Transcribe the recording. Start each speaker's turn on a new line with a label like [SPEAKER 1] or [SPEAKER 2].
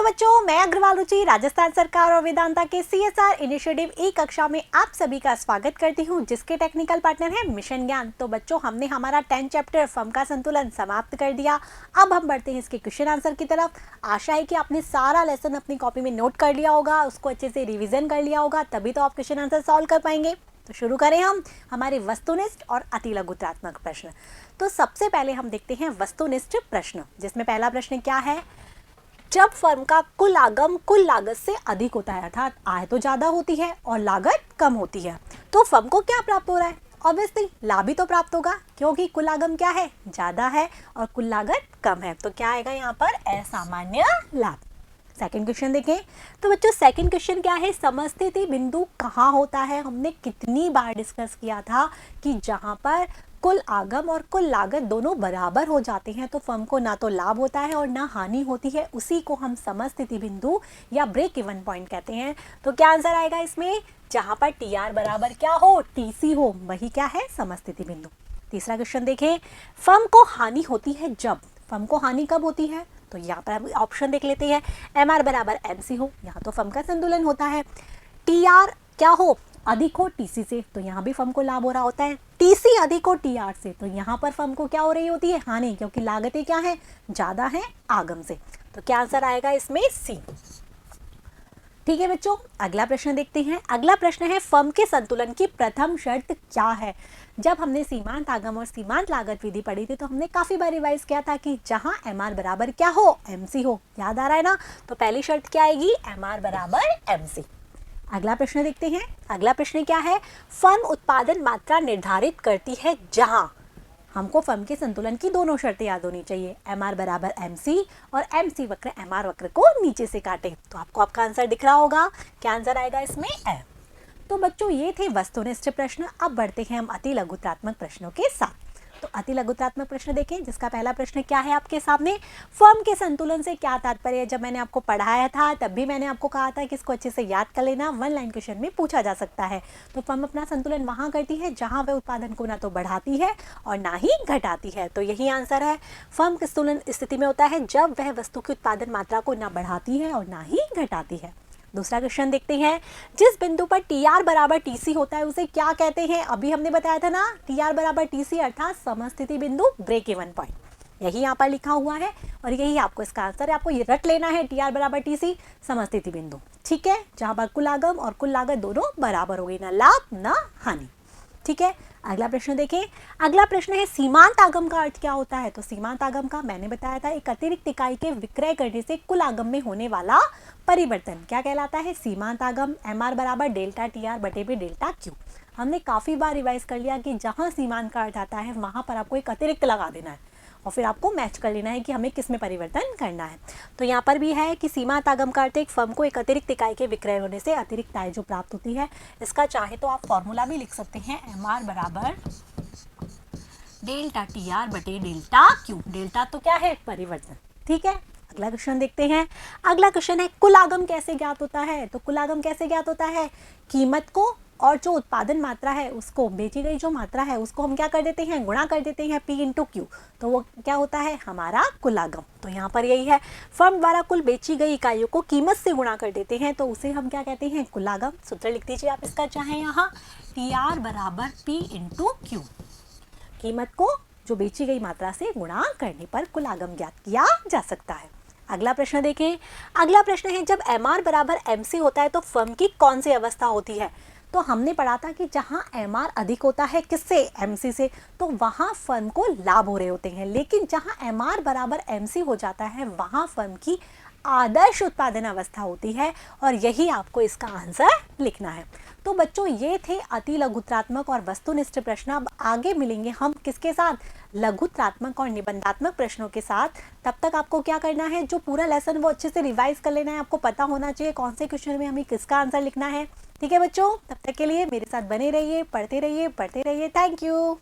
[SPEAKER 1] Hello बच्चों, मैं अग्रवाल रुचि राजस्थान सरकार और वेदांता के CSR इनिशिएटिव ई कक्षा में आप सभी का स्वागत करती हूं, जिसके टेक्निकल पार्टनर है मिशन ज्ञान। तो बच्चों, हमने हमारा 10 चैप्टर फर्म का संतुलन समाप्त कर दिया। अब हम बढ़ते हैं इसके क्वेश्चन आंसर की तरफ। आशा है कि आपने सारा लेसन अपनी कॉपी में नोट कर लिया होगा, उसको अच्छे से रिविजन कर लिया होगा, तभी तो आप क्वेश्चन आंसर सॉल्व कर पाएंगे। तो शुरू करें हम हमारे वस्तुनिष्ठ और अतिलघुत्रात्मक प्रश्न। तो सबसे पहले हम देखते हैं वस्तुनिष्ठ प्रश्न, जिसमें पहला प्रश्न क्या है। जब फर्म का कुल आगम कुल लागत से अधिक होता है, अर्थात आय तो ज्यादा होती है और लागत कम होती है, तो फर्म को क्या प्राप्त हो रहा है? ऑब्वियसली लाभ ही तो प्राप्त होगा, क्योंकि कुल आगम क्या है? ज्यादा है और कुल लागत कम है। तो क्या आएगा यहाँ पर? असामान्य लाभ। सेकंड क्वेश्चन देखें। तो बच्चों, सेकंड क्वेश्चन क्या है? समस्थिति बिंदु कहाँ होता है? हमने कितनी बार डिस्कस किया था कि जहां पर कुल आगम और कुल लागत दोनों बराबर हो जाते हैं तो फर्म को ना तो लाभ होता है और ना हानि होती है, उसी को हम समस्थिति बिंदु या ब्रेक इवन पॉइंट कहते हैं। तो क्या आंसर आएगा इसमें? जहां पर TR बराबर क्या हो? TC हो, वही क्या है? समस्थिति बिंदु। तीसरा क्वेश्चन देखें। फर्म को हानि होती है जब, फर्म को हानि कब होती है? तो यहाँ पर ऑप्शन देख लेते हैं। MR बराबर MC हो, यहाँ तो फर्म का संतुलन होता है। TR क्या हो? अधिक हो TC से, तो यहाँ भी फर्म को लाभ हो रहा होता है। TC अधिक हो TR से, तो यहाँ पर फर्म को क्या हो रही होती है? हानि, क्योंकि लागतें क्या है? ज्यादा है आगम से। तो क्या आंसर आएगा इसमें? C। ठीक है बच्चों, अगला प्रश्न देखते हैं। अगला प्रश्न है, फर्म के संतुलन की प्रथम शर्त क्या है? जब हमने सीमांत आगम और सीमांत लागत विधि पढ़ी थी तो हमने काफी बार रिवाइज किया था कि जहां MR बराबर क्या हो? MC हो। याद आ रहा है ना? तो पहली शर्त क्या आएगी? MR बराबर MC। अगला प्रश्न देखते हैं। अगला प्रश्न क्या है? फर्म उत्पादन मात्रा निर्धारित करती है जहां, हमको फर्म के संतुलन की दोनों शर्तें याद होनी चाहिए। MR बराबर MC और MC वक्र MR वक्र को नीचे से काटे। तो आपको आपका आंसर दिख रहा होगा। क्या आंसर आएगा इसमें? M। तो बच्चों, ये थे वस्तुनिष्ठ प्रश्न। अब बढ़ते हैं हम अतिलघुत्रात्मक प्रश्नों के साथ। तो अतिलघुत्रात्मक प्रश्न देखें, जिसका पहला प्रश्न क्या है आपके सामने? फर्म के संतुलन से क्या तात्पर्य है? जब मैंने आपको पढ़ाया था तब भी मैंने आपको कहा था कि इसको अच्छे से याद कर लेना, 1 लाइन क्वेश्चन में पूछा जा सकता है। तो फर्म अपना संतुलन वहां करती है जहां वह उत्पादन को ना तो बढ़ाती है और ना ही घटाती है। तो यही आंसर है। फर्म के संतुलन स्थिति में होता है जब वह वस्तु की उत्पादन मात्रा को ना बढ़ाती है और ना ही घटाती है। दूसरा क्वेश्चन देखते हैं। जिस बिंदु पर TR बराबर TC होता है उसे क्या कहते हैं? अभी हमने बताया था ना, TR बराबर TC अर्थात समस्थिति बिंदु, ब्रेक इवन पॉइंट। यही यहाँ पर लिखा हुआ है और यही आपको इसका आंसर है। आपको ये रट लेना है, TR बराबर TC समस्थिति बिंदु। ठीक है, जहां पर कुल आगम और कुल लागत दोनों बराबर हो गई, ना लाभ ना हानि। ठीक है, अगला प्रश्न देखें। अगला प्रश्न है, सीमांत आगम का अर्थ क्या होता है? तो सीमांत आगम का मैंने बताया था, एक अतिरिक्त इकाई के विक्रय करने से कुल आगम में होने वाला परिवर्तन क्या कहलाता है? सीमांत आगम। MR बराबर डेल्टा TR बटे में डेल्टा Q। हमने काफी बार रिवाइज कर लिया कि जहां सीमांत का अर्थ आता है वहां पर आपको एक अतिरिक्त लगा देना है और फिर आपको मैच कर लेना है कि हमें किस में परिवर्तन करना है। तो यहाँ पर भी है कि सीमांत आगम का अर्थ एक फर्म को एक अतिरिक्त इकाई के विक्रय होने से अतिरिक्त आय जो प्राप्त होती है। इसका चाहे तो आप फॉर्मूला भी लिख सकते हैं, MR बराबर डेल्टा TR बटे डेल्टा Q। डेल्टा तो क्या है? परिवर्तन। ठीक है, अगला क्वेश्चन देखते हैं। अगला क्वेश्चन है, कुल आगम कैसे ज्ञात होता है? तो कुल आगम कैसे ज्ञात होता है? कीमत को और जो उत्पादन मात्रा है उसको, बेची गई जो मात्रा है उसको हम क्या कर देते हैं? गुणा कर देते हैं, P इंटू Q। तो वो क्या होता है? हमारा कुल आगम। तो यहाँ पर यही है, फर्म द्वारा कुल बेची गई इकाइयों को कीमत से गुणा कर देते हैं तो उसे हम क्या कहते हैं? कुल आगम। सूत्र लिख दीजिए आप इसका, चाहे यहाँ TR बराबर P इंटू Q। कीमत को जो बेची गई मात्रा से गुणा करने पर कुल आगम ज्ञात किया जा सकता है। अगला प्रश्न देखें। अगला प्रश्न है, जब MR बराबर MC होता है तो फर्म की कौन सी अवस्था होती है? तो हमने पढ़ा था कि जहां MR अधिक होता है किससे? MC से, तो वहां फर्म को लाभ हो रहे होते हैं। लेकिन जहां MR बराबर MC हो जाता है वहां फर्म की आदर्श उत्पादन अवस्था होती है और यही आपको इसका आंसर लिखना है। तो बच्चों, ये थे अतिलघुत्रात्मक और वस्तुनिष्ठ प्रश्न। अब आगे मिलेंगे हम किसके साथ? लघुत्रात्मक और निबंधात्मक प्रश्नों के साथ। तब तक आपको क्या करना है? जो पूरा लेसन वो अच्छे से रिवाइज कर लेना है। आपको पता होना चाहिए कौन से क्वेश्चन में हमें किसका आंसर लिखना है। ठीक है बच्चों, तब तक के लिए मेरे साथ बने रहिए, पढ़ते रहिए, पढ़ते रहिए। Thank you.